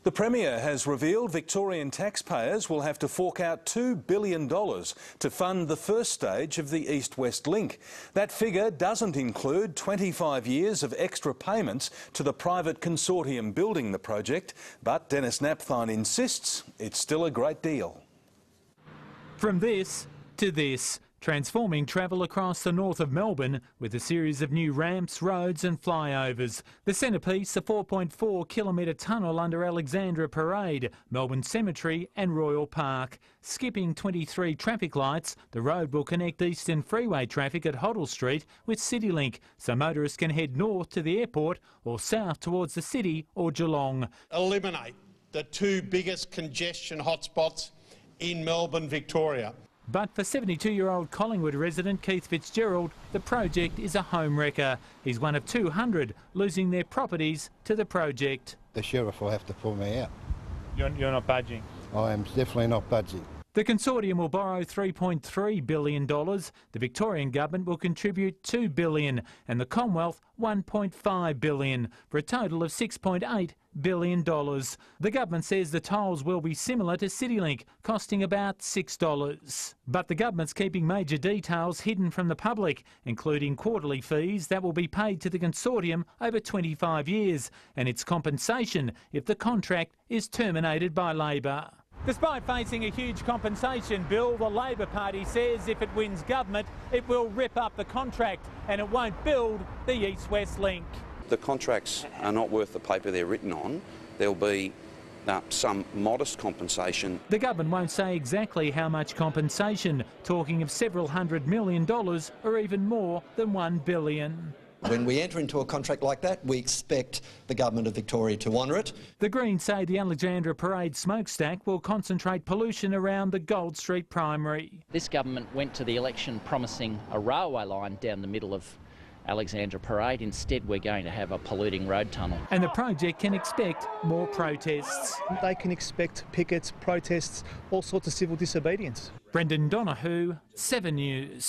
The Premier has revealed Victorian taxpayers will have to fork out $2 billion to fund the first stage of the East-West Link. That figure doesn't include 25 years of extra payments to the private consortium building the project, but DENIS NAPTHINE insists it's still a great deal. From this to this, transforming travel across the north of Melbourne with a series of new ramps, roads and flyovers. The centrepiece, a 4.4 kilometre tunnel under Alexandra Parade, Melbourne Cemetery and Royal Park. Skipping 23 traffic lights, the road will connect Eastern Freeway traffic at Hoddle Street with CityLink, so motorists can head north to the airport or south towards the city or Geelong. Eliminate the two biggest congestion hotspots in Melbourne, Victoria. But for 72-year-old Collingwood resident Keith Fitzgerald, the project is a home wrecker. He's one of 200 losing their properties to the project. The sheriff will have to pull me out. You're not budging? I am definitely not budging. The consortium will borrow $3.3 billion, the Victorian government will contribute $2 billion and the Commonwealth $1.5 billion, for a total of $6.8 billion. The government says the tolls will be similar to CityLink, costing about $6. But the government's keeping major details hidden from the public, including quarterly fees that will be paid to the consortium over 25 years, and its compensation if the contract is terminated by Labor. Despite facing a huge compensation bill, the Labor Party says if it wins government, it will rip up the contract and it won't build the East-West Link. The contracts are not worth the paper they're written on. There'll be some modest compensation. The government won't say exactly how much compensation, talking of several $100 million or even more than $1 billion. When we enter into a contract like that, we expect the Government of Victoria to honour it. The Greens say the Alexandra Parade smokestack will concentrate pollution around the Gold Street Primary. This government went to the election promising a railway line down the middle of Alexandra Parade. Instead, we're going to have a polluting road tunnel. And the project can expect more protests. They can expect pickets, protests, all sorts of civil disobedience. Brendan Donohoe, 7 News.